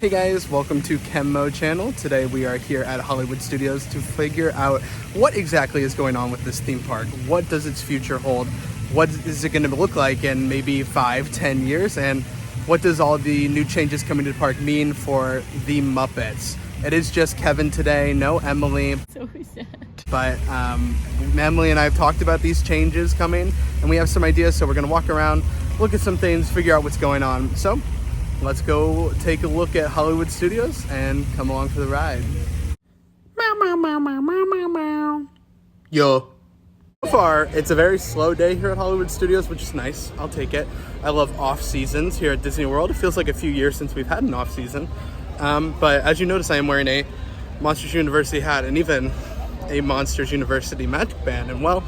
Hey guys, welcome to Chemmo channel. Today we are here at Hollywood Studios to figure out what exactly is going on with this theme park. What does its future hold? What is it going to look like in maybe 5-10 years? And what does all the new changes coming to the park mean for the Muppets? It is just Kevin today, no Emily. So sad. But Emily and I have talked about these changes coming and we have some ideas, so we're going to walk around, look at some things, figure out what's going on. So let's go take a look at Hollywood Studios and come along for the ride. Meow, meow, meow, meow, meow, meow, meow. Yo. So far, it's a very slow day here at Hollywood Studios, which is nice. I'll take it. I love off seasons here at Disney World. It feels like a few years since we've had an off season. But as you notice, I am wearing a Monsters University hat and even a Monsters University magic band. And well,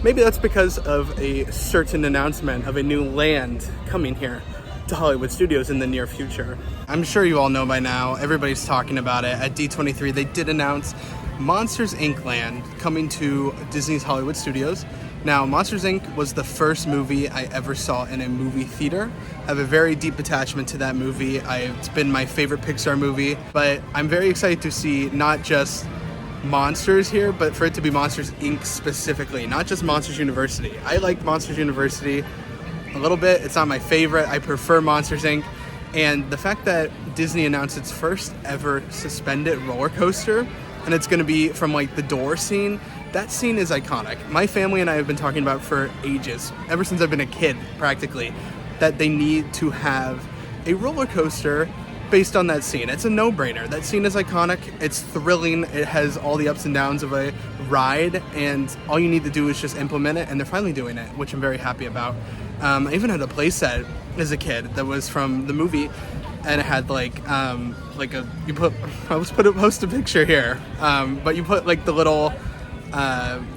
maybe that's because of a certain announcement of a new land coming here to Hollywood Studios in the near future. I'm sure you all know by now, everybody's talking about it. At D23, they did announce Monsters Inc. Land coming to Disney's Hollywood Studios. Now, Monsters Inc. was the first movie I ever saw in a movie theater. I have a very deep attachment to that movie. It's been my favorite Pixar movie, but I'm very excited to see not just Monsters here, but for it to be Monsters Inc. specifically, not just Monsters University. I like Monsters University a little bit. It's not my favorite. I prefer Monsters Inc. And the fact that Disney announced its first ever suspended roller coaster, and it's going to be from like the door scene, that scene is iconic. My family and I have been talking about for ages, ever since I've been a kid practically, that they need to have a roller coaster based on that scene. It's a no-brainer. That scene is iconic. It's thrilling. It has all the ups and downs of a ride, and all you need to do is just implement it, and they're finally doing it, which I'm very happy about. I even had a play set as a kid that was from the movie, and it had post a picture here, but you put like the little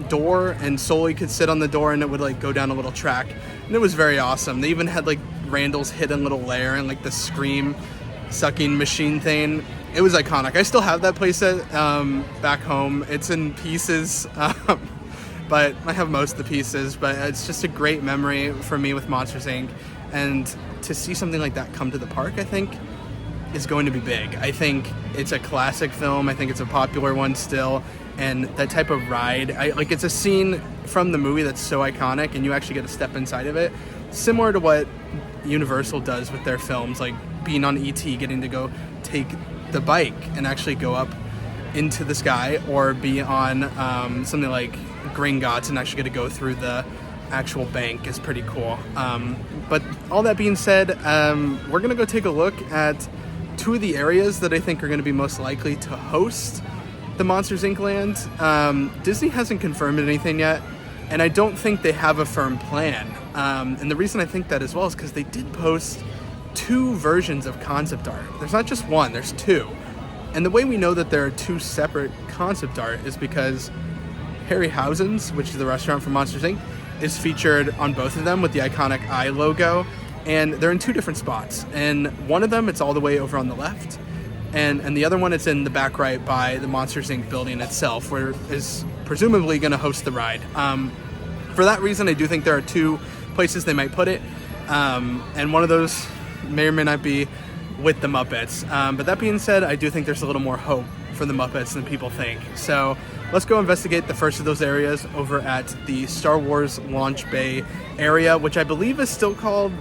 door, and Sully could sit on the door, and it would like go down a little track, and it was very awesome. They even had like Randall's hidden little lair and like the Scream sucking machine thing. It was iconic. I still have that playset back home. It's in pieces, but I have most of the pieces. But it's just a great memory for me with Monsters Inc. And to see something like that come to the park, I think, is going to be big. I think it's a classic film. I think it's a popular one still. And that type of ride, it's a scene from the movie that's so iconic, and you actually get to step inside of it. Similar to what Universal does with their films, like being on E.T., getting to go take the bike and actually go up into the sky, or be on something like Gringotts and actually get to go through the actual bank is pretty cool. But all that being said, we're going to go take a look at two of the areas that I think are going to be most likely to host the Monsters Inc. land. Disney hasn't confirmed anything yet, and I don't think they have a firm plan. And the reason I think that as well is because they did post two versions of concept art. There's not just one, there's two. And the way we know that there are two separate concept art is because Harryhausen's, which is the restaurant from Monsters Inc., is featured on both of them with the iconic eye logo. And they're in two different spots. And one of them, it's all the way over on the left. And the other one, it's in the back right by the Monsters Inc. building itself, where is presumably going to host the ride. For that reason, I do think there are two places they might put it. And one of those may or may not be with the Muppets. But that being said, I do think there's a little more hope for the Muppets than people think. So let's go investigate the first of those areas over at the Star Wars Launch Bay area, which I believe is still called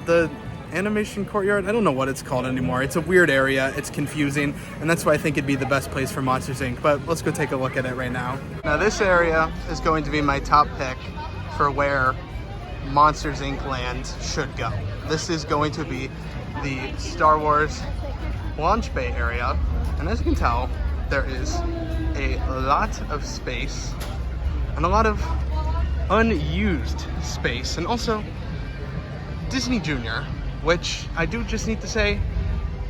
the Animation Courtyard. I don't know what it's called anymore. It's a weird area. It's confusing, and that's why I think it'd be the best place for Monsters Inc. But let's go take a look at it right now. Now this area is going to be my top pick for where Monsters Inc. land should go. This is going to be the Star Wars Launch Bay area, and as you can tell, there is a lot of space and a lot of unused space, and also Disney Junior, which I do just need to say,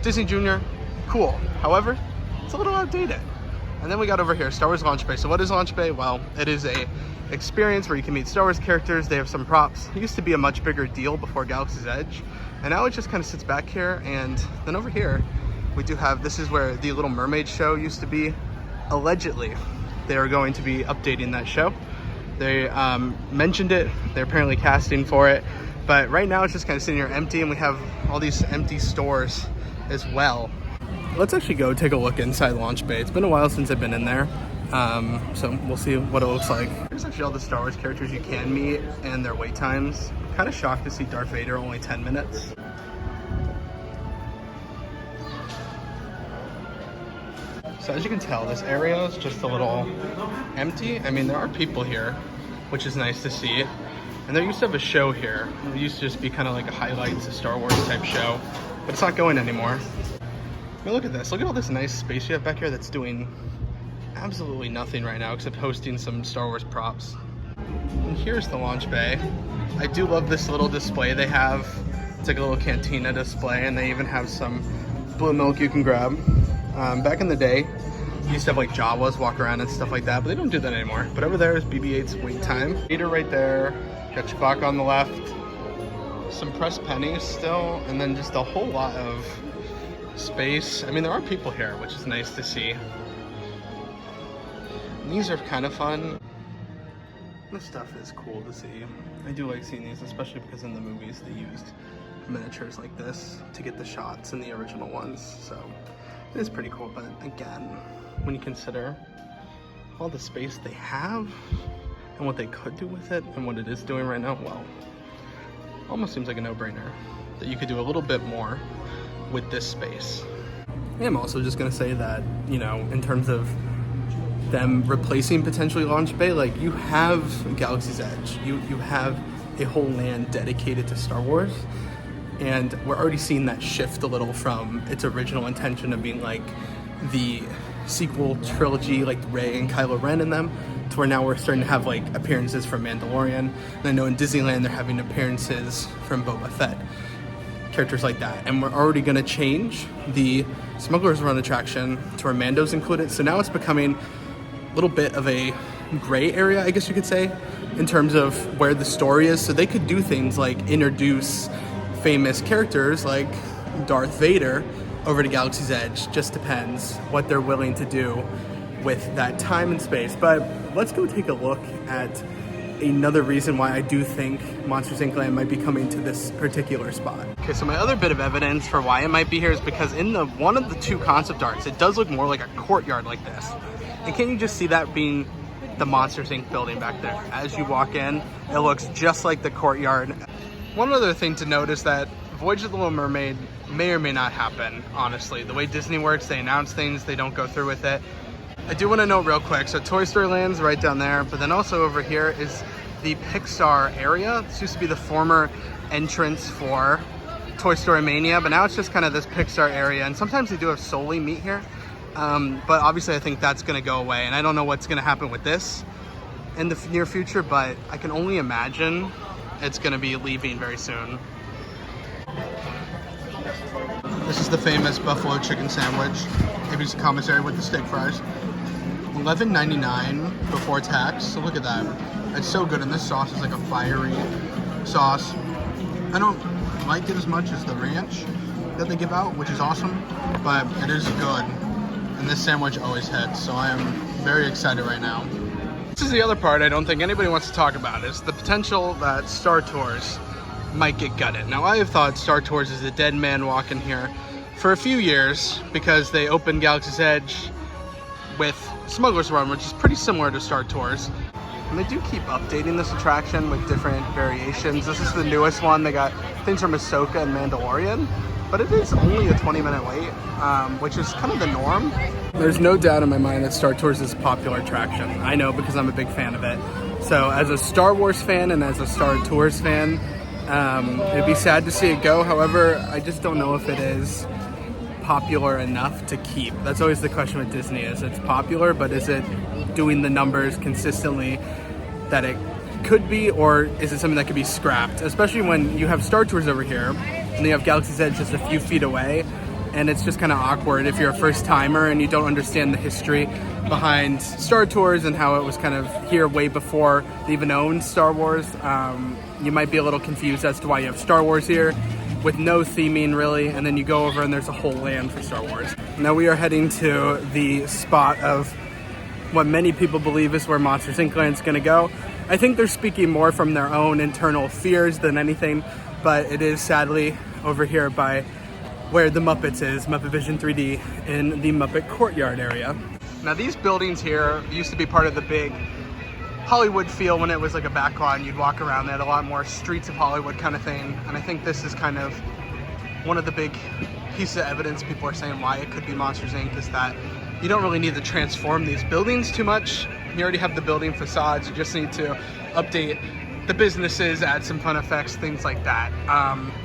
Disney Junior, cool. However, it's a little outdated. And then we got over here, Star Wars Launch Bay. So what is Launch Bay? Well, it is a experience where you can meet Star Wars characters. They have some props. It used to be a much bigger deal before Galaxy's Edge. And now it just kind of sits back here. And then over here, we do have, this is where the Little Mermaid show used to be. Allegedly, they are going to be updating that show. They mentioned it. They're apparently casting for it. But right now it's just kind of sitting here empty, and we have all these empty stores as well. Let's actually go take a look inside Launch Bay. It's been a while since I've been in there. So we'll see what it looks like. Here's actually all the Star Wars characters you can meet and their wait times. Kind of shocked to see Darth Vader only 10 minutes. So as you can tell, this area is just a little empty. I mean, there are people here, which is nice to see. And they used to have a show here. It used to just be kind of like a highlights of Star Wars type show, but it's not going anymore. I mean, look at this. Look at all this nice space you have back here that's doing absolutely nothing right now except hosting some Star Wars props. And here's the launch bay. I do love this little display they have. It's like a little cantina display, and they even have some blue milk you can grab. Back in the day, you used to have like Jawas walk around and stuff like that, but they don't do that anymore. But over there is BB-8's wait time. Meter right there, got your clock on the left, some pressed pennies still, and then just a whole lot of space. I mean, there are people here, which is nice to see. And these are kind of fun. This stuff is cool to see. I do like seeing these, especially because in the movies they used miniatures like this to get the shots in the original ones. So it is pretty cool, but again, when you consider all the space they have and what they could do with it and what it is doing right now, well, almost seems like a no-brainer that you could do a little bit more with this space. I'm also just gonna say that, you know, in terms of them replacing potentially Launch Bay, like you have Galaxy's Edge, you have a whole land dedicated to Star Wars. And we're already seeing that shift a little from its original intention of being like the sequel trilogy, like Rey and Kylo Ren in them, to where now we're starting to have like appearances from Mandalorian. And I know in Disneyland they're having appearances from Boba Fett, characters like that. And we're already gonna change the Smuggler's Run attraction to where Mando's included. So now it's becoming a little bit of a gray area, I guess you could say, in terms of where the story is. So they could do things like introduce famous characters like Darth Vader over to Galaxy's Edge. Just depends what they're willing to do with that time and space. But let's go take a look at another reason why I do think Monsters Inc. Land might be coming to this particular spot. Okay, so my other bit of evidence for why it might be here is because in the one of the two concept arts, it does look more like a courtyard like this. And can you just see that being the Monsters Inc. building back there? As you walk in, it looks just like the courtyard. One other thing to note is that Voyage of the Little Mermaid may or may not happen, honestly. The way Disney works, they announce things, they don't go through with it. I do want to note real quick, so Toy Story Land's right down there, but then also over here is the Pixar area. This used to be the former entrance for Toy Story Mania, but now it's just kind of this Pixar area, and sometimes they do have Sully meet here, but obviously I think that's going to go away, and I don't know what's going to happen with this in the near future, but I can only imagine it's going to be leaving very soon. This is the famous buffalo chicken sandwich. AB's commissary with the steak fries. $11.99 before tax. So look at that. It's so good, and this sauce is like a fiery sauce. I don't like it as much as the ranch that they give out, which is awesome, but it is good. And this sandwich always hits, so I am very excited right now. This is the other part I don't think anybody wants to talk about, is the potential that Star Tours might get gutted. Now, I have thought Star Tours is a dead man walking here for a few years because they opened Galaxy's Edge with Smuggler's Run, which is pretty similar to Star Tours. And they do keep updating this attraction with different variations. This is the newest one. They got things from Ahsoka and Mandalorian, but it is only a 20-minute wait, which is kind of the norm. There's no doubt in my mind that Star Tours is a popular attraction. I know because I'm a big fan of it. So as a Star Wars fan and as a Star Tours fan, it'd be sad to see it go. However, I just don't know if it is popular enough to keep. That's always the question with Disney, is it's popular, but is it doing the numbers consistently that it could be, or is it something that could be scrapped? Especially when you have Star Tours over here and you have Galaxy's Edge just a few feet away, and it's just kind of awkward if you're a first timer and you don't understand the history behind Star Tours and how it was kind of here way before they even owned Star Wars. You might be a little confused as to why you have Star Wars here with no theming really, and then you go over and there's a whole land for Star Wars. Now we are heading to the spot of what many people believe is where Monsters Inc. Land's gonna go. I think they're speaking more from their own internal fears than anything, but it is sadly over here by where the Muppets is, Muppet Vision 3D, in the Muppet Courtyard area. Now these buildings here used to be part of the big Hollywood feel when it was like a backlot and you'd walk around. They had a lot more streets of Hollywood kind of thing. And I think this is kind of one of the big pieces of evidence people are saying why it could be Monsters Inc. is that you don't really need to transform these buildings too much. You already have the building facades. You just need to update the businesses, add some fun effects, things like that.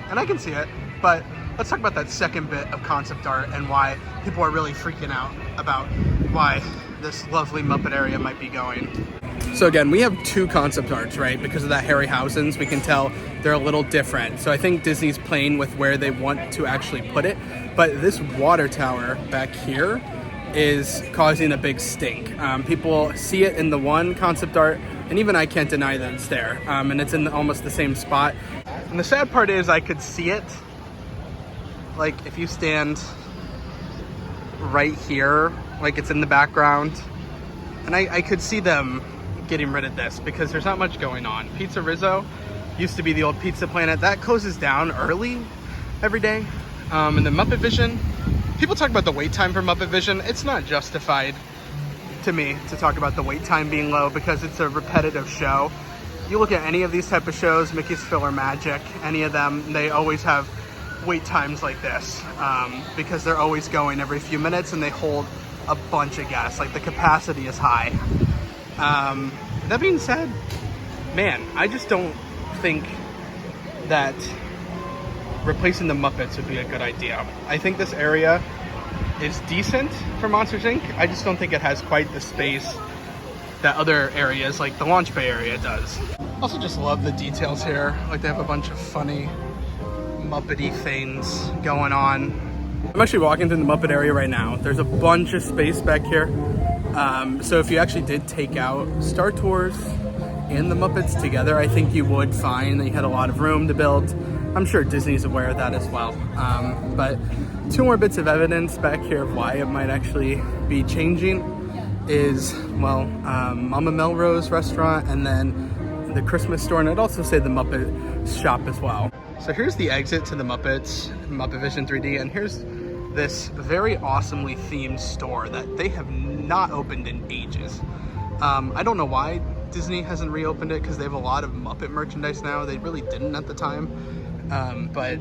And I can see it, but let's talk about that second bit of concept art and why people are really freaking out about why this lovely Muppet area might be going. So again, we have two concept arts, right? Because of that Harryhausen's, we can tell they're a little different. So I think Disney's playing with where they want to actually put it. But this water tower back here is causing a big stink. People see it in the one concept art, and even I can't deny that it's there. And it's in almost the same spot. And the sad part is I could see it. Like if you stand right here, like it's in the background, and I could see them getting rid of this because there's not much going on. Pizza Rizzo used to be the old Pizza Planet. That closes down early every day. And then Muppet Vision, people talk about the wait time for Muppet Vision. It's not justified to me to talk about the wait time being low because it's a repetitive show. You look at any of these type of shows, Mickey's Filler Magic, any of them, they always have wait times like this because they're always going every few minutes and they hold a bunch of guests. Like the capacity is high. That being said, man, I just don't think that replacing the Muppets would be a good idea. I think this area is decent for Monsters Inc. I just don't think it has quite the space that other areas like the Launch Bay area does. Also just love the details here. Like they have a bunch of funny Muppety things going on. I'm actually walking through the Muppet area right now. There's a bunch of space back here. So if you actually did take out Star Tours and the Muppets together, I think you would find that you had a lot of room to build. I'm sure Disney's aware of that as well. But two more bits of evidence back here of why it might actually be changing is, well, Mama Melrose restaurant and then the Christmas store, and I'd also say the Muppet shop as well. So here's the exit to the Muppets, Muppet Vision 3D, and here's this very awesomely themed store that they have not opened in ages. I don't know why Disney hasn't reopened it because they have a lot of Muppet merchandise now. They really didn't at the time. But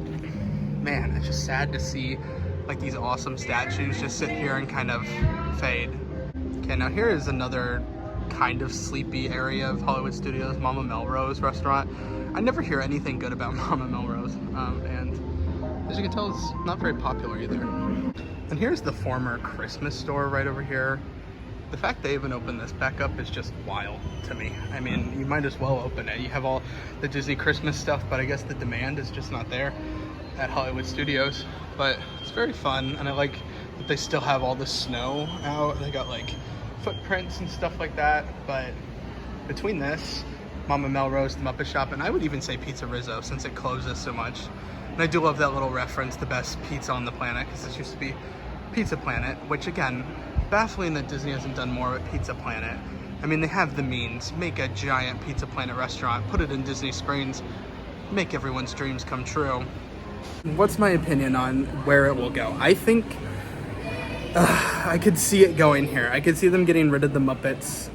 man, it's just sad to see like these awesome statues just sit here and kind of fade. Okay, now here is another kind of sleepy area of Hollywood Studios, Mama Melrose restaurant. I never hear anything good about Mama Melrose, and as you can tell, it's not very popular either. And here's the former Christmas store right over here. The fact they even opened this back up is just wild to me. I mean, you might as well open it. You have all the Disney Christmas stuff, but I guess the demand is just not there at Hollywood Studios. But it's very fun, and I like that they still have all the snow out. They got like footprints and stuff like that. But between this, Mama Melrose, the Muppet Shop, and I would even say Pizza Rizzo since it closes so much. And I do love that little reference, the best pizza on the planet, because this used to be Pizza Planet, which again, baffling that Disney hasn't done more with Pizza Planet. I mean, they have the means. Make a giant Pizza Planet restaurant, put it in Disney Springs, make everyone's dreams come true. What's my opinion on where it will go? I think I could see it going here. I could see them getting rid of the Muppets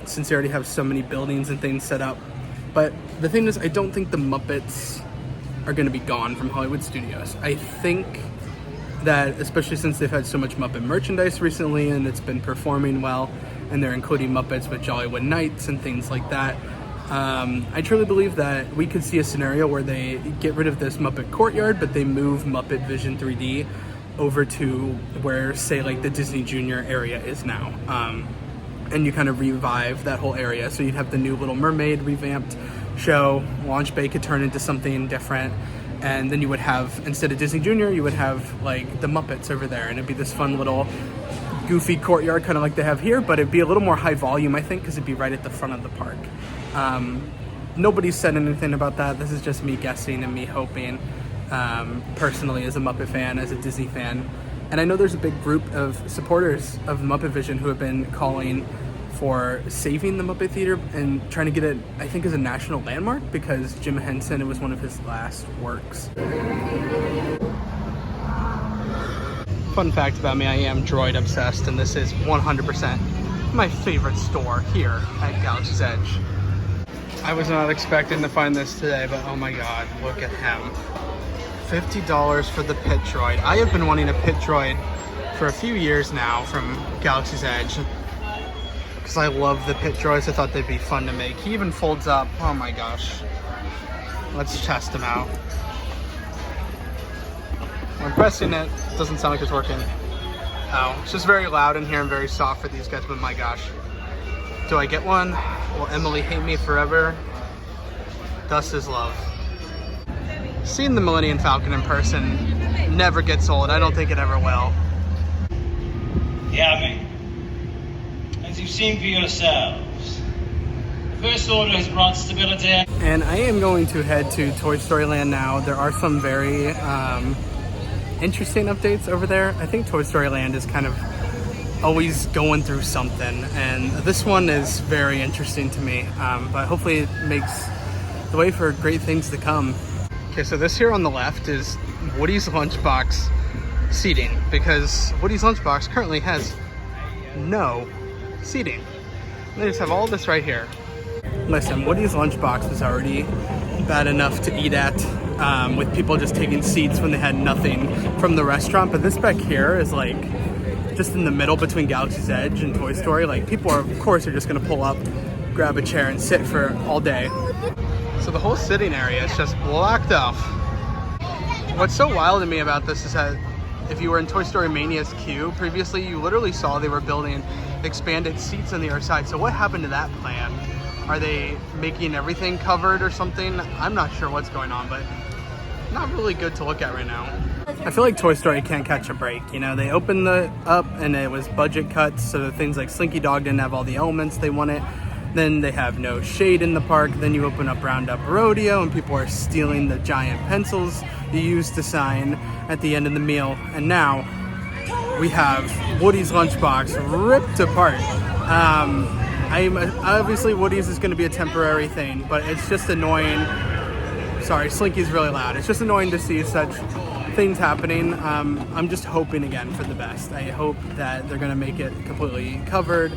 since they already have so many buildings and things set up. But the thing is, I don't think the Muppets are going to be gone from Hollywood Studios. I think that, especially since they've had so much Muppet merchandise recently and it's been performing well, and they're including Muppets with Jollywood Nights and things like that, I truly believe that we could see a scenario where they get rid of this Muppet Courtyard, but they move Muppet Vision 3D over to where, say, like the Disney Junior area is now. And you kind of revive that whole area. So you'd have the new Little Mermaid revamped show, Launch Bay could turn into something different, and then you would have, instead of Disney Junior, you would have like the Muppets over there, and it'd be this fun little goofy courtyard kind of like they have here, but it'd be a little more high volume, I think, because it'd be right at the front of the park. Nobody's said anything about that. This is just me guessing and me hoping, personally, as a Muppet fan, as a Disney fan. And I know there's a big group of supporters of Muppet Vision who have been calling for saving the Muppet Theater and trying to get it, I think, as a national landmark, because Jim Henson, it was one of his last works. Fun fact about me, I am droid obsessed, and this is 100% my favorite store here at Galaxy's Edge. I was not expecting to find this today, but oh my god, look at him. $50 for the pit droid. I have been wanting a pit droid for a few years now from Galaxy's Edge, because I love the pit droids. I thought they'd be fun to make. He even folds up. Oh my gosh. Let's test him out. I'm pressing it. Doesn't sound like it's working. Oh, it's just very loud in here and very soft for these guys, but my gosh. Do I get one? Will Emily hate me forever? Thus is love. Seeing the Millennium Falcon in person never gets old. I don't think it ever will. Yeah, mate. As you've seen for yourselves, the First Order has brought stability. And I am going to head to Toy Story Land now. There are some very interesting updates over there. I think Toy Story Land is kind of always going through something, and this one is very interesting to me, but hopefully it makes the way for great things to come. Okay, so this here on the left is Woody's Lunchbox seating, because Woody's Lunchbox currently has no seating. They just have all this right here. Listen, Woody's Lunchbox was already bad enough to eat at, with people just taking seats when they had nothing from the restaurant, but this back here is like just in the middle between Galaxy's Edge and Toy Story. Like, people are, of course, are just gonna pull up, grab a chair and sit for all day. So the whole sitting area is just blocked off. What's so wild to me about this is that if you were in Toy Story Mania's queue previously, you literally saw they were building expanded seats on the other side. So what happened to that plan? Are they making everything covered or something? I'm not sure what's going on, but not really good to look at right now. I feel like Toy Story can't catch a break. You know, they opened the up and it was budget cuts, so things like Slinky Dog didn't have all the elements they wanted. Then they have no shade in the park. Then you open up Roundup Rodeo and people are stealing the giant pencils you used to sign at the end of the meal. And now we have Woody's Lunchbox ripped apart. Obviously Woody's is going to be a temporary thing, but it's just annoying. Sorry, Slinky's really loud. It's just annoying to see such things happening. I'm just hoping again for the best. I hope that they're going to make it completely covered,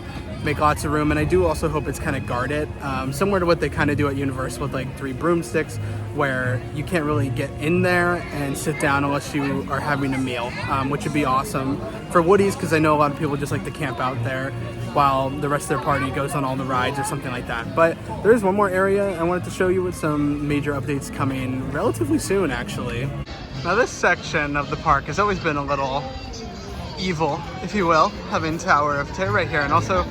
make lots of room, and I do also hope it's kind of guarded, similar to what they kind of do at Universal with like 3 broomsticks, where you can't really get in there and sit down unless you are having a meal, which would be awesome for Woody's, because I know a lot of people just like to camp out there while the rest of their party goes on all the rides or something like that. But there is one more area I wanted to show you with some major updates coming relatively soon, actually. Now this section of the park has always been a little evil, if you will, having Tower of Terror right here, and also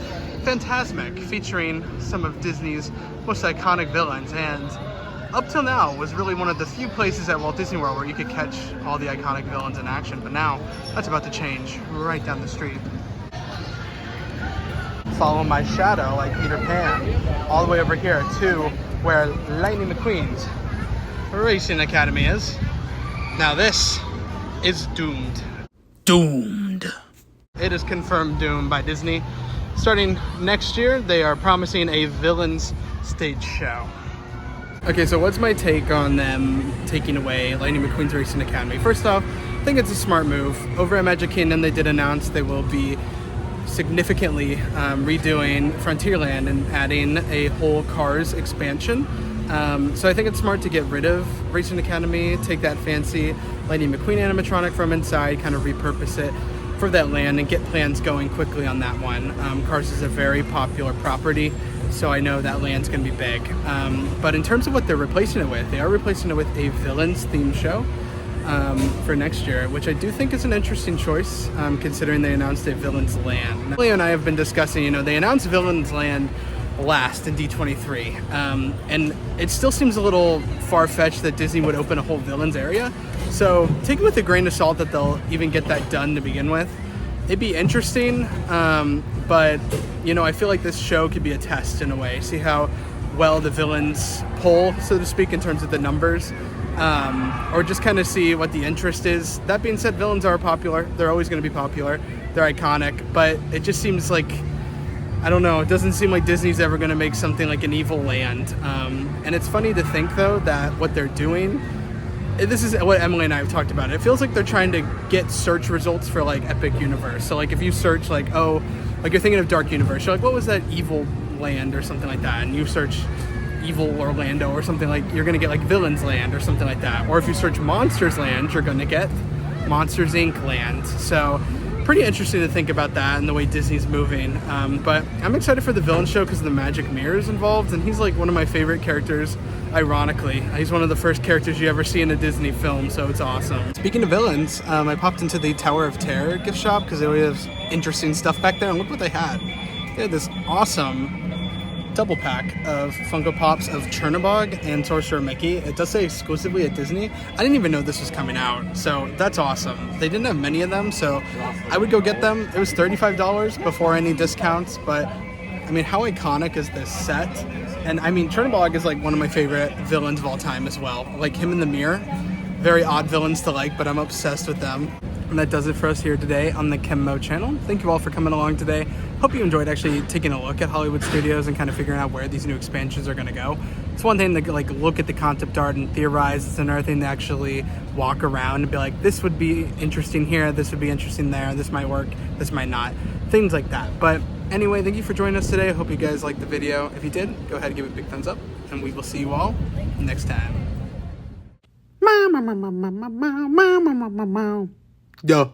Fantasmic, featuring some of Disney's most iconic villains, and up till now was really one of the few places at Walt Disney World where you could catch all the iconic villains in action, but now that's about to change right down the street. Follow my shadow like Peter Pan all the way over here to where Lightning McQueen's Racing Academy is. Now this is doomed. Doomed. It is confirmed doomed by Disney. Starting next year, they are promising a villains stage show. Okay, so what's my take on them taking away Lightning McQueen's Racing Academy? First off, I think it's a smart move. Over at Magic Kingdom, they did announce they will be significantly redoing Frontierland and adding a whole Cars expansion. So I think it's smart to get rid of Racing Academy, take that fancy Lightning McQueen animatronic from inside, kind of repurpose it for that land and get plans going quickly on that one. Cars is a very popular property, so I know that land's gonna be big. But in terms of what they're replacing it with, they are replacing it with a villains themed show for next year, which I do think is an interesting choice, considering they announced a Villains Land. Leo and I have been discussing, you know, they announced Villains Land last in D23, and it still seems a little far-fetched that Disney would open a whole villains area. So take it with a grain of salt that they'll even get that done to begin with. It'd be interesting, but you know, I feel like this show could be a test in a way. See how well the villains pull, so to speak, in terms of the numbers, or just kind of see what the interest is. That being said, villains are popular. They're always going to be popular. They're iconic, but it just seems like, I don't know, it doesn't seem like Disney's ever going to make something like an evil land. And it's funny to think, though, that what they're doing this is what Emily and I have talked about. It feels like they're trying to get search results for like Epic Universe. So like if you search like, oh, like you're thinking of Dark Universe, you're like, what was that evil land or something like that? And you search Evil Orlando or something, like you're gonna get like Villains Land or something like that. Or if you search Monsters Land, you're gonna get Monsters Inc. Land. So pretty interesting to think about that and the way Disney's moving. But I'm excited for the villain show because the magic mirrors involved, and he's like one of my favorite characters. Ironically, he's one of the first characters you ever see in a Disney film, so it's awesome. Speaking of villains, I popped into the Tower of Terror gift shop because they always have interesting stuff back there, and look what they had. They had this awesome double pack of Funko Pops of Chernobog and Sorcerer Mickey. It does say exclusively at Disney. I didn't even know this was coming out, so that's awesome. They didn't have many of them, so I would go get them. It was $35 before any discounts, but I mean, how iconic is this set? And I mean, Chernobog is like one of my favorite villains of all time as well. Like him in the mirror. Very odd villains to like, but I'm obsessed with them. And that does it for us here today on the Chemmo channel. Thank you all for coming along today. Hope you enjoyed actually taking a look at Hollywood Studios and kind of figuring out where these new expansions are going to go. It's one thing to like look at the concept art and theorize. It's another thing to actually walk around and be like, this would be interesting here, this would be interesting there, this might work, this might not. Things like that. But anyway, thank you for joining us today. I hope you guys liked the video. If you did, go ahead and give it a big thumbs up, and we will see you all next time. Duh.